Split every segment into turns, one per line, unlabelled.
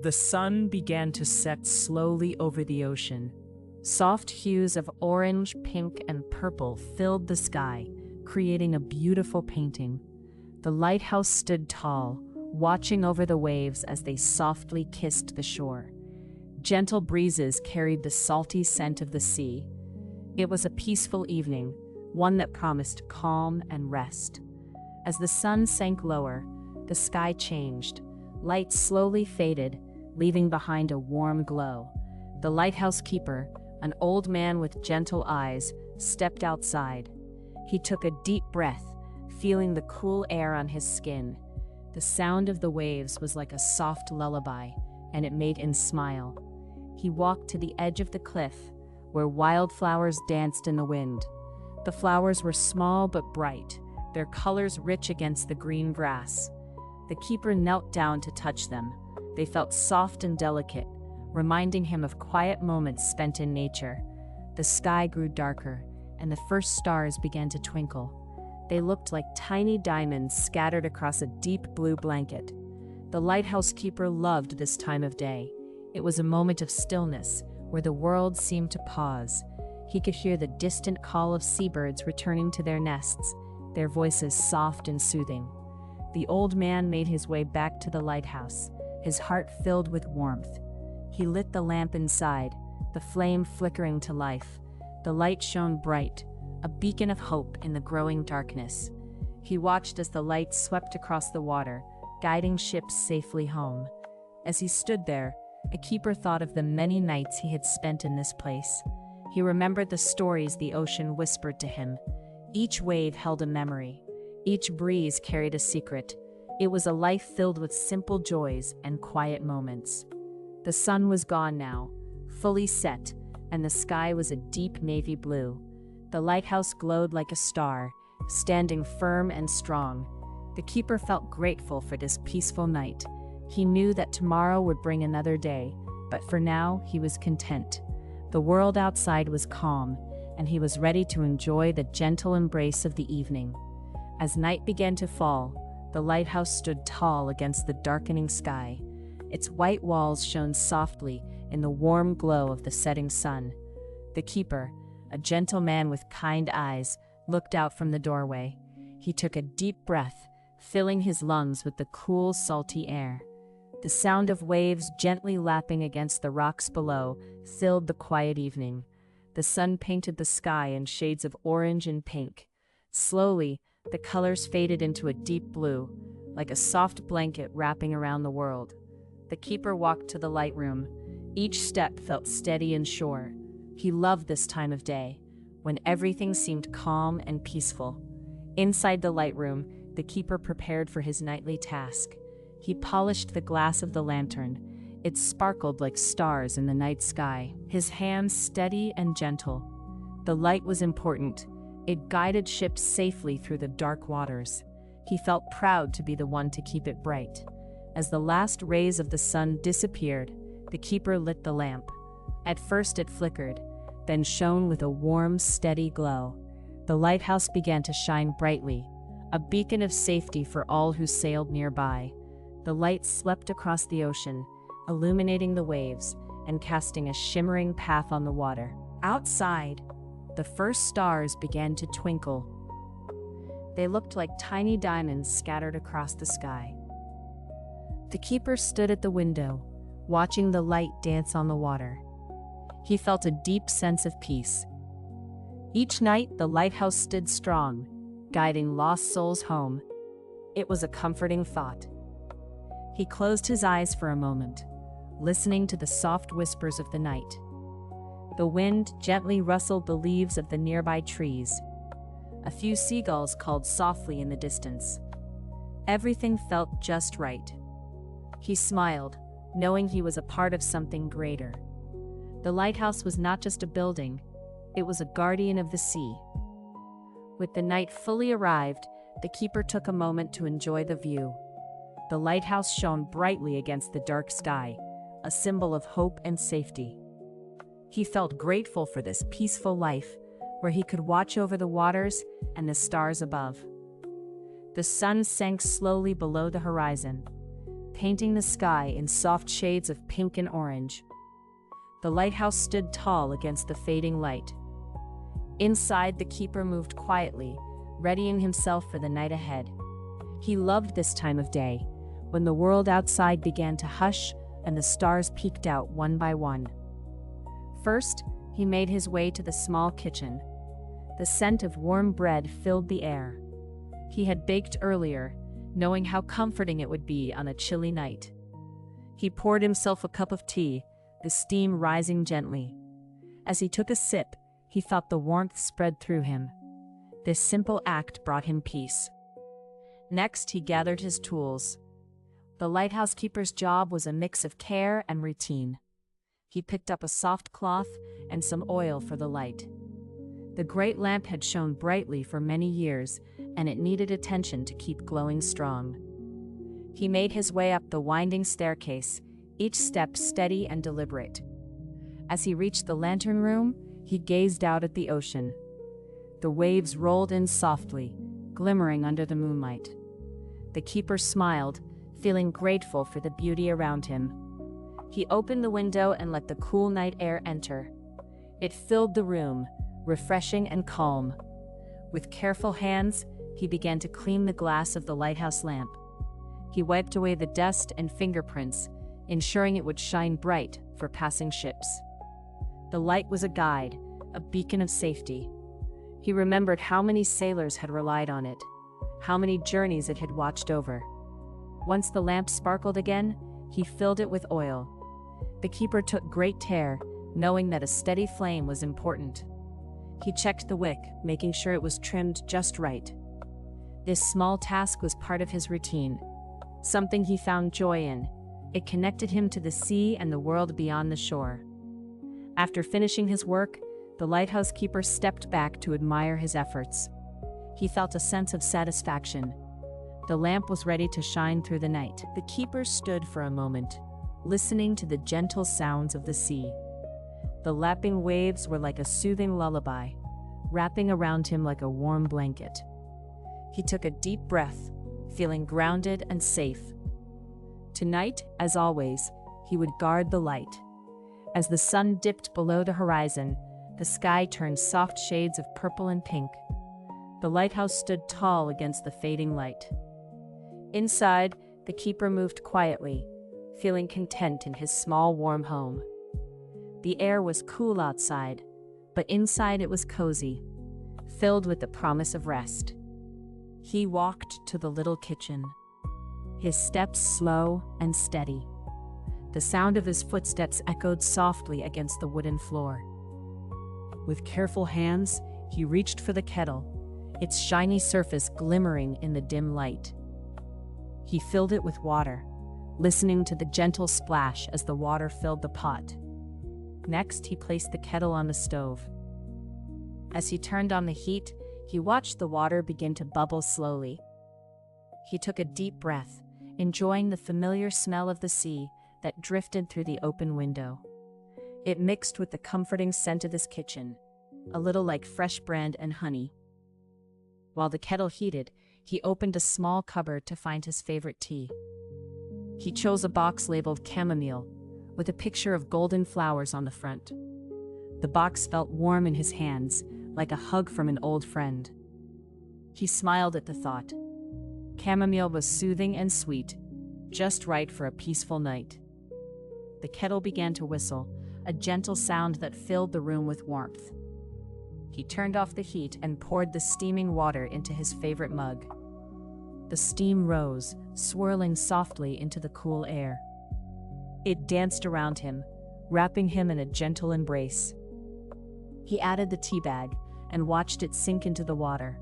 The sun began to set slowly over the ocean. Soft hues of orange, pink, and purple filled the sky, creating a beautiful painting. The lighthouse stood tall, watching over the waves as they softly kissed the shore. Gentle breezes carried the salty scent of the sea. It was a peaceful evening, one that promised calm and rest. As the sun sank lower, the sky changed. Light slowly faded, leaving behind a warm glow. The lighthouse keeper, an old man with gentle eyes, stepped outside. He took a deep breath, feeling the cool air on his skin. The sound of the waves was like a soft lullaby, and it made him smile. He walked to the edge of the cliff, where wildflowers danced in the wind. The flowers were small but bright, their colors rich against the green grass. The keeper knelt down to touch them. They felt soft and delicate, reminding him of quiet moments spent in nature. The sky grew darker, and the first stars began to twinkle. They looked like tiny diamonds scattered across a deep blue blanket. The lighthouse keeper loved this time of day. It was a moment of stillness, where the world seemed to pause. He could hear the distant call of seabirds returning to their nests, their voices soft and soothing. The old man made his way back to the lighthouse, his heart filled with warmth. He lit the lamp inside, the flame flickering to life. The light shone bright, a beacon of hope in the growing darkness. He watched as the light swept across the water, guiding ships safely home. As he stood there, a keeper thought of the many nights he had spent in this place. He remembered the stories the ocean whispered to him. Each wave held a memory. Each breeze carried a secret. It was a life filled with simple joys and quiet moments. The sun was gone now, fully set, and the sky was a deep navy blue. The lighthouse glowed like a star, standing firm and strong. The keeper felt grateful for this peaceful night. He knew that tomorrow would bring another day, but for now he was content. The world outside was calm, and he was ready to enjoy the gentle embrace of the evening. As night began to fall, the lighthouse stood tall against the darkening sky. Its white walls shone softly in the warm glow of the setting sun. The keeper, a gentle man with kind eyes, looked out from the doorway. He took a deep breath, filling his lungs with the cool, salty air. The sound of waves gently lapping against the rocks below filled the quiet evening. The sun painted the sky in shades of orange and pink. Slowly, the colors faded into a deep blue, like a soft blanket wrapping around the world. The keeper walked to the light room. Each step felt steady and sure. He loved this time of day, when everything seemed calm and peaceful. Inside the light room, the keeper prepared for his nightly task. He polished the glass of the lantern. It sparkled like stars in the night sky, his hands steady and gentle. The light was important. It guided ships safely through the dark waters. He felt proud to be the one to keep it bright. As the last rays of the sun disappeared, the keeper lit the lamp. At first it flickered, then shone with a warm, steady glow. The lighthouse began to shine brightly, a beacon of safety for all who sailed nearby. The light swept across the ocean, illuminating the waves and casting a shimmering path on the water. Outside, the first stars began to twinkle. They looked like tiny diamonds scattered across the sky. The keeper stood at the window, watching the light dance on the water. He felt a deep sense of peace. Each night, the lighthouse stood strong, guiding lost souls home. It was a comforting thought. He closed his eyes for a moment, listening to the soft whispers of the night. The wind gently rustled the leaves of the nearby trees. A few seagulls called softly in the distance. Everything felt just right. He smiled, knowing he was a part of something greater. The lighthouse was not just a building, it was a guardian of the sea. With the night fully arrived, the keeper took a moment to enjoy the view. The lighthouse shone brightly against the dark sky, a symbol of hope and safety. He felt grateful for this peaceful life, where he could watch over the waters and the stars above. The sun sank slowly below the horizon. painting the sky in soft shades of pink and orange. The lighthouse stood tall against the fading light. Inside, the keeper moved quietly, readying himself for the night ahead. He loved this time of day, when the world outside began to hush and the stars peeked out one by one. First, he made his way to the small kitchen. The scent of warm bread filled the air. He had baked earlier, knowing how comforting it would be on a chilly night. He poured himself a cup of tea, the steam rising gently. As he took a sip, he felt the warmth spread through him. This simple act brought him peace. Next, he gathered his tools. The lighthouse keeper's job was a mix of care and routine. He picked up a soft cloth and some oil for the light. The great lamp had shone brightly for many years, and it needed attention to keep glowing strong. He made his way up the winding staircase, each step steady and deliberate. As he reached the lantern room, he gazed out at the ocean. The waves rolled in softly, glimmering under the moonlight. The keeper smiled, feeling grateful for the beauty around him. He opened the window and let the cool night air enter. It filled the room, refreshing and calm. With careful hands, he began to clean the glass of the lighthouse lamp. He wiped away the dust and fingerprints, ensuring it would shine bright for passing ships. The light was a guide, a beacon of safety. He remembered how many sailors had relied on it, how many journeys it had watched over. Once the lamp sparkled again, he filled it with oil. The keeper took great care, knowing that a steady flame was important. He checked the wick, making sure it was trimmed just right. This small task was part of his routine, something he found joy in. It connected him to the sea and the world beyond the shore. After finishing his work, the lighthouse keeper stepped back to admire his efforts. He felt a sense of satisfaction. The lamp was ready to shine through the night. The keeper stood for a moment, listening to the gentle sounds of the sea. The lapping waves were like a soothing lullaby, wrapping around him like a warm blanket. He took a deep breath, feeling grounded and safe. Tonight, as always, he would guard the light. As the sun dipped below the horizon, the sky turned soft shades of purple and pink. The lighthouse stood tall against the fading light. Inside, the keeper moved quietly, feeling content in his small, warm home. The air was cool outside, but inside it was cozy, filled with the promise of rest. He walked to the little kitchen, his steps slow and steady. The sound of his footsteps echoed softly against the wooden floor. With careful hands, he reached for the kettle, its shiny surface glimmering in the dim light. He filled it with water, listening to the gentle splash as the water filled the pot. Next, he placed the kettle on the stove. As he turned on the heat, he watched the water begin to bubble slowly. He took a deep breath, enjoying the familiar smell of the sea that drifted through the open window. It mixed with the comforting scent of his kitchen, a little like fresh bread and honey. While the kettle heated, he opened a small cupboard to find his favorite tea. He chose a box labeled chamomile, with a picture of golden flowers on the front. The box felt warm in his hands, like a hug from an old friend. He smiled at the thought. Chamomile was soothing and sweet, just right for a peaceful night. The kettle began to whistle, a gentle sound that filled the room with warmth. He turned off the heat and poured the steaming water into his favorite mug. The steam rose, swirling softly into the cool air. It danced around him, wrapping him in a gentle embrace. He added the tea bag and watched it sink into the water,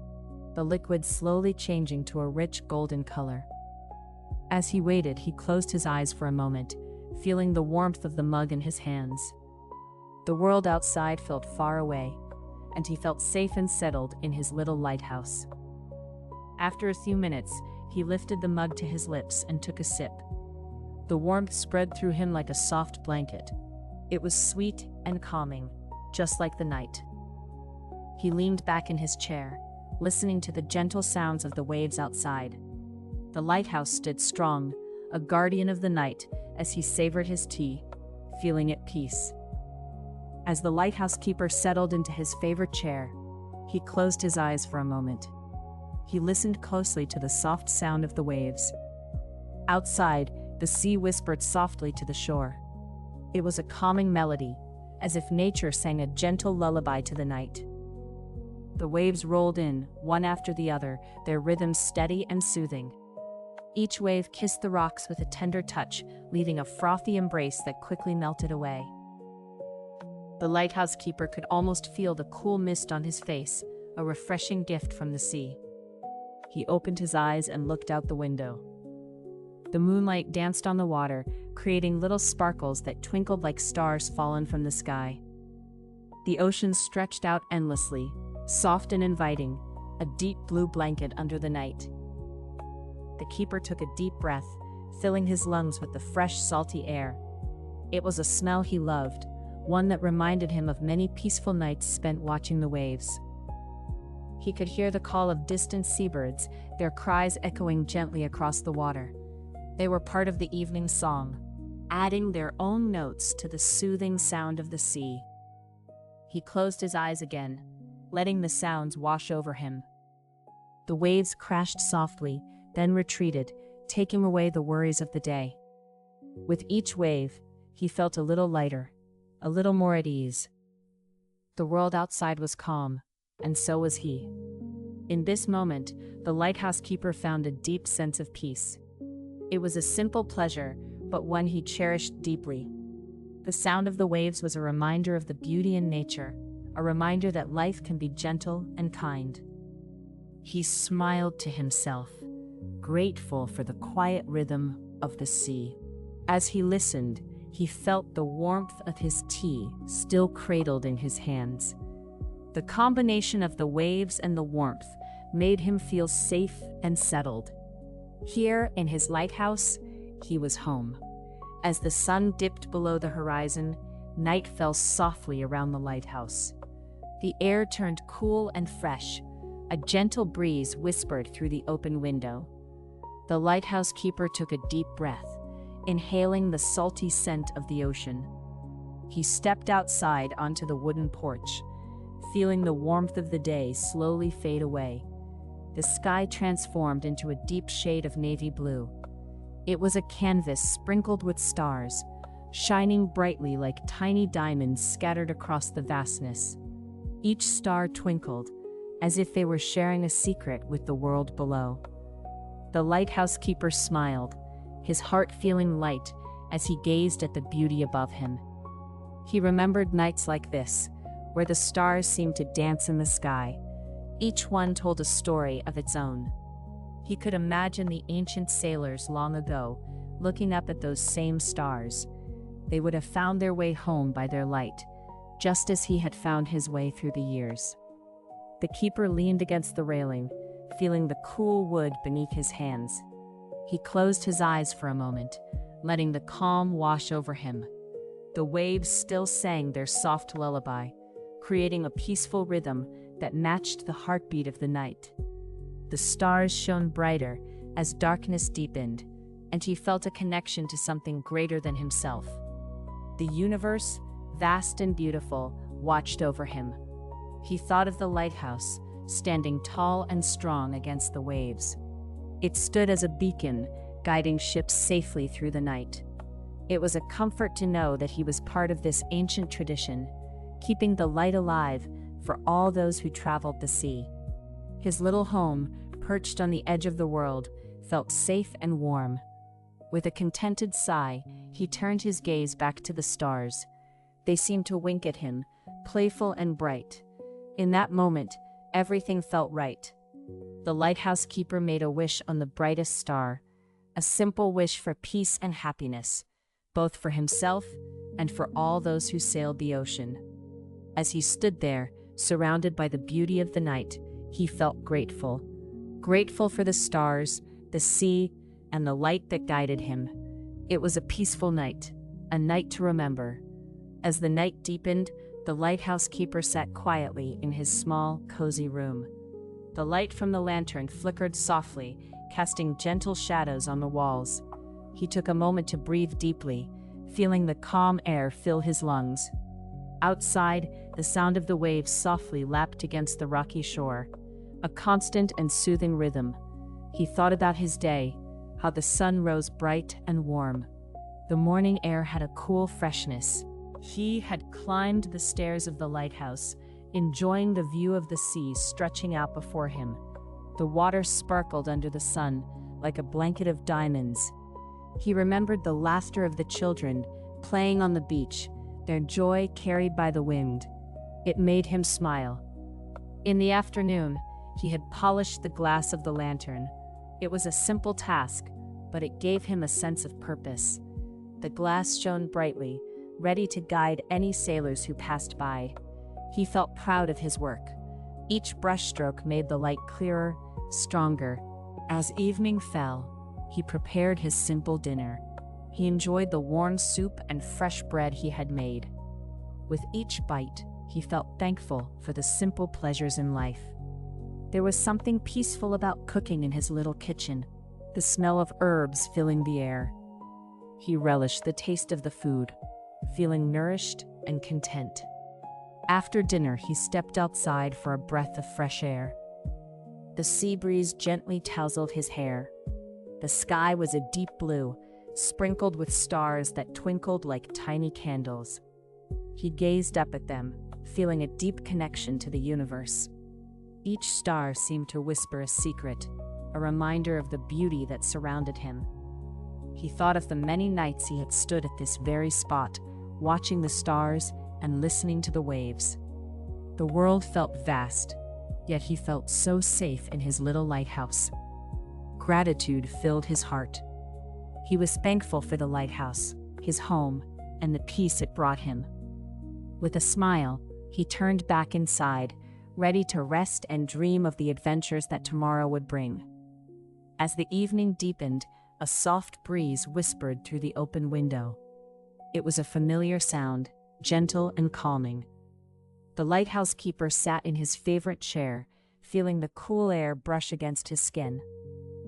the liquid slowly changing to a rich golden color. As he waited, he closed his eyes for a moment, feeling the warmth of the mug in his hands. The world outside felt far away, and he felt safe and settled in his little lighthouse. After a few minutes, he lifted the mug to his lips and took a sip. The warmth spread through him like a soft blanket. It was sweet and calming, just like the night. He leaned back in his chair, listening to the gentle sounds of the waves outside. The lighthouse stood strong, a guardian of the night, as he savored his tea, feeling at peace. As the lighthouse keeper settled into his favorite chair, he closed his eyes for a moment. He listened closely to the soft sound of the waves. Outside, the sea whispered softly to the shore. It was a calming melody, as if nature sang a gentle lullaby to the night. The waves rolled in, one after the other, their rhythms steady and soothing. Each wave kissed the rocks with a tender touch, leaving a frothy embrace that quickly melted away. The lighthouse keeper could almost feel the cool mist on his face, a refreshing gift from the sea. He opened his eyes and looked out the window. The moonlight danced on the water, creating little sparkles that twinkled like stars fallen from the sky. The ocean stretched out endlessly, soft and inviting, a deep blue blanket under the night. The keeper took a deep breath, filling his lungs with the fresh, salty air. It was a smell he loved, one that reminded him of many peaceful nights spent watching the waves. He could hear the call of distant seabirds, their cries echoing gently across the water. They were part of the evening song, adding their own notes to the soothing sound of the sea. He closed his eyes again, letting the sounds wash over him. The waves crashed softly, then retreated, taking away the worries of the day. With each wave, he felt a little lighter, a little more at ease. The world outside was calm, and so was he. In this moment, the lighthouse keeper found a deep sense of peace. It was a simple pleasure, but one he cherished deeply. The sound of the waves was a reminder of the beauty in nature, a reminder that life can be gentle and kind. He smiled to himself, grateful for the quiet rhythm of the sea. As he listened, he felt the warmth of his tea still cradled in his hands. The combination of the waves and the warmth made him feel safe and settled. Here, in his lighthouse, he was home. As the sun dipped below the horizon, night fell softly around the lighthouse. The air turned cool and fresh. A gentle breeze whispered through the open window. The lighthouse keeper took a deep breath, inhaling the salty scent of the ocean. He stepped outside onto the wooden porch, feeling the warmth of the day slowly fade away. The sky transformed into a deep shade of navy blue. It was a canvas sprinkled with stars, shining brightly like tiny diamonds scattered across the vastness. Each star twinkled, as if they were sharing a secret with the world below. The lighthouse keeper smiled, his heart feeling light as he gazed at the beauty above him. He remembered nights like this, where the stars seemed to dance in the sky. Each one told a story of its own. He could imagine the ancient sailors long ago, looking up at those same stars. They would have found their way home by their light, just as he had found his way through the years. The keeper leaned against the railing, feeling the cool wood beneath his hands. He closed his eyes for a moment, letting the calm wash over him. The waves still sang their soft lullaby, creating a peaceful rhythm that matched the heartbeat of the night. The stars shone brighter as darkness deepened, and he felt a connection to something greater than himself. The universe, vast and beautiful, watched over him. He thought of the lighthouse, standing tall and strong against the waves. It stood as a beacon, guiding ships safely through the night. It was a comfort to know that he was part of this ancient tradition, keeping the light alive for all those who traveled the sea. His little home, perched on the edge of the world, felt safe and warm. With a contented sigh, he turned his gaze back to the stars. They seemed to wink at him, playful and bright. In that moment, everything felt right. The lighthouse keeper made a wish on the brightest star, a simple wish for peace and happiness, both for himself and for all those who sailed the ocean. As he stood there, surrounded by the beauty of the night, he felt grateful. Grateful for the stars, the sea, and the light that guided him. It was a peaceful night, a night to remember. As the night deepened, the lighthouse keeper sat quietly in his small, cozy room. The light from the lantern flickered softly, casting gentle shadows on the walls. He took a moment to breathe deeply, feeling the calm air fill his lungs. Outside, the sound of the waves softly lapped against the rocky shore, a constant and soothing rhythm. He thought about his day, how the sun rose bright and warm. The morning air had a cool freshness. He had climbed the stairs of the lighthouse, enjoying the view of the sea stretching out before him. The water sparkled under the sun like a blanket of diamonds. He remembered the laughter of the children playing on the beach, their joy carried by the wind. It made him smile. In the afternoon, he had polished the glass of the lantern. It was a simple task, but it gave him a sense of purpose. The glass shone brightly, ready to guide any sailors who passed by. He felt proud of his work. Each brushstroke made the light clearer, stronger. As evening fell, he prepared his simple dinner. He enjoyed the warm soup and fresh bread he had made. With each bite, he felt thankful for the simple pleasures in life. There was something peaceful about cooking in his little kitchen, the smell of herbs filling the air. He relished the taste of the food, feeling nourished and content. After dinner, he stepped outside for a breath of fresh air. The sea breeze gently tousled his hair. The sky was a deep blue, sprinkled with stars that twinkled like tiny candles. He gazed up at them, feeling a deep connection to the universe. Each star seemed to whisper a secret, a reminder of the beauty that surrounded him. He thought of the many nights he had stood at this very spot, watching the stars and listening to the waves. The world felt vast, yet he felt so safe in his little lighthouse. Gratitude filled his heart. He was thankful for the lighthouse, his home, and the peace it brought him. With a smile, he turned back inside, ready to rest and dream of the adventures that tomorrow would bring. As the evening deepened, a soft breeze whispered through the open window. It was a familiar sound, gentle and calming. The lighthouse keeper sat in his favorite chair, feeling the cool air brush against his skin.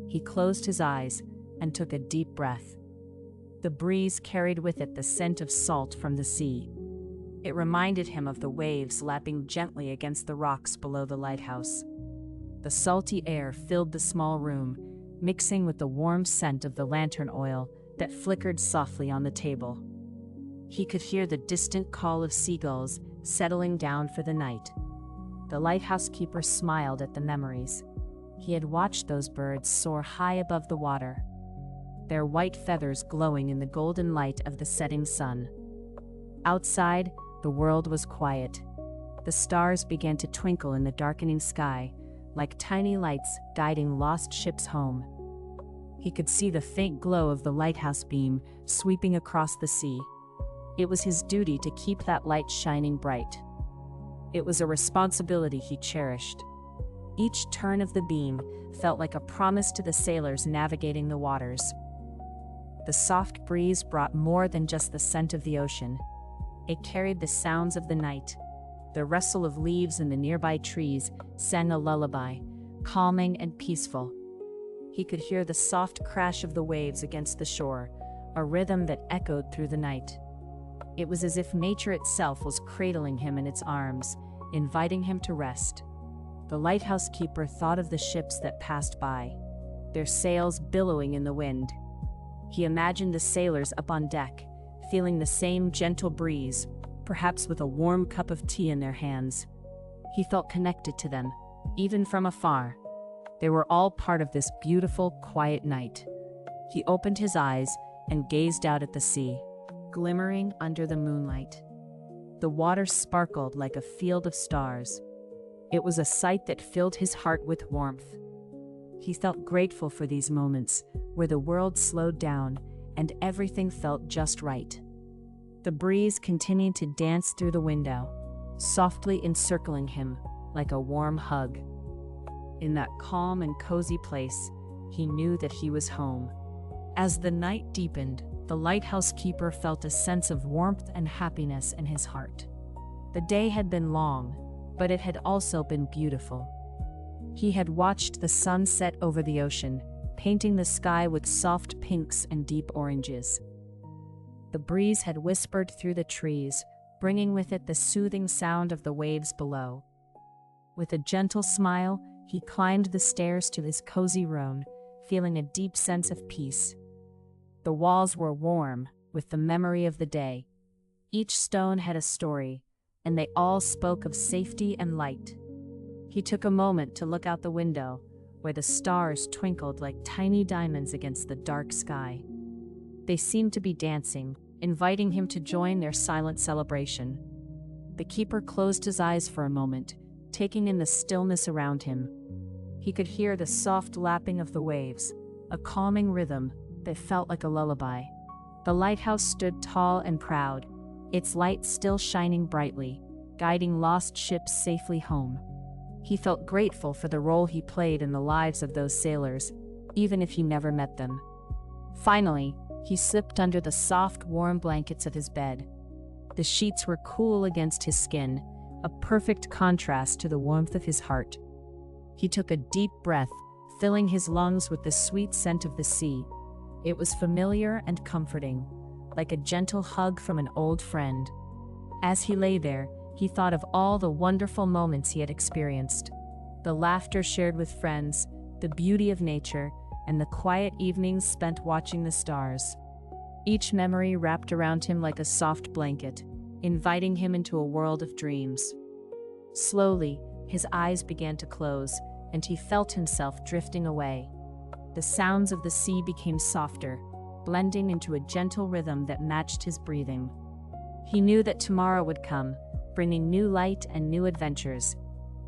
He closed his eyes and took a deep breath. The breeze carried with it the scent of salt from the sea. It reminded him of the waves lapping gently against the rocks below the lighthouse. The salty air filled the small room, mixing with the warm scent of the lantern oil that flickered softly on the table. He could hear the distant call of seagulls settling down for the night. The lighthouse keeper smiled at the memories. He had watched those birds soar high above the water, their white feathers glowing in the golden light of the setting sun. Outside, the world was quiet. The stars began to twinkle in the darkening sky, like tiny lights guiding lost ships home. He could see the faint glow of the lighthouse beam sweeping across the sea. It was his duty to keep that light shining bright. It was a responsibility he cherished. Each turn of the beam felt like a promise to the sailors navigating the waters. The soft breeze brought more than just the scent of the ocean. It carried the sounds of the night. The rustle of leaves in the nearby trees sang a lullaby, calming and peaceful. He could hear the soft crash of the waves against the shore, a rhythm that echoed through the night. It was as if nature itself was cradling him in its arms, inviting him to rest. The lighthouse keeper thought of the ships that passed by, their sails billowing in the wind. He imagined the sailors up on deck, feeling the same gentle breeze, perhaps with a warm cup of tea in their hands. He felt connected to them, even from afar. They were all part of this beautiful, quiet night. He opened his eyes and gazed out at the sea, glimmering under the moonlight. The water sparkled like a field of stars. It was a sight that filled his heart with warmth. He felt grateful for these moments, where the world slowed down and everything felt just right. The breeze continued to dance through the window, softly encircling him like a warm hug. In that calm and cozy place, he knew that he was home. As the night deepened, the lighthouse keeper felt a sense of warmth and happiness in his heart. The day had been long, but it had also been beautiful. He had watched the sun set over the ocean, painting the sky with soft pinks and deep oranges. The breeze had whispered through the trees, bringing with it the soothing sound of the waves below. With a gentle smile, he climbed the stairs to his cozy room, feeling a deep sense of peace. The walls were warm, with the memory of the day. Each stone had a story, and they all spoke of safety and light. He took a moment to look out the window, where the stars twinkled like tiny diamonds against the dark sky. They seemed to be dancing, inviting him to join their silent celebration. The keeper closed his eyes for a moment, taking in the stillness around him. He could hear the soft lapping of the waves, a calming rhythm that felt like a lullaby. The lighthouse stood tall and proud, its light still shining brightly, guiding lost ships safely home. He felt grateful for the role he played in the lives of those sailors, even if he never met them. Finally, he slipped under the soft, warm blankets of his bed. The sheets were cool against his skin, a perfect contrast to the warmth of his heart. He took a deep breath, filling his lungs with the sweet scent of the sea. It was familiar and comforting, like a gentle hug from an old friend. As he lay there, he thought of all the wonderful moments he had experienced. The laughter shared with friends, the beauty of nature, and the quiet evenings spent watching the stars. Each memory wrapped around him like a soft blanket, inviting him into a world of dreams. Slowly, his eyes began to close, and he felt himself drifting away. The sounds of the sea became softer, blending into a gentle rhythm that matched his breathing. He knew that tomorrow would come, bringing new light and new adventures.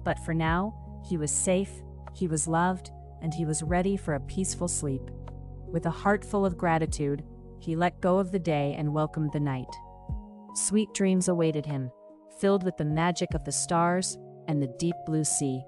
But for now, he was safe, he was loved, and he was ready for a peaceful sleep. With a heart full of gratitude, he let go of the day and welcomed the night. Sweet dreams awaited him, filled with the magic of the stars and the deep blue sea.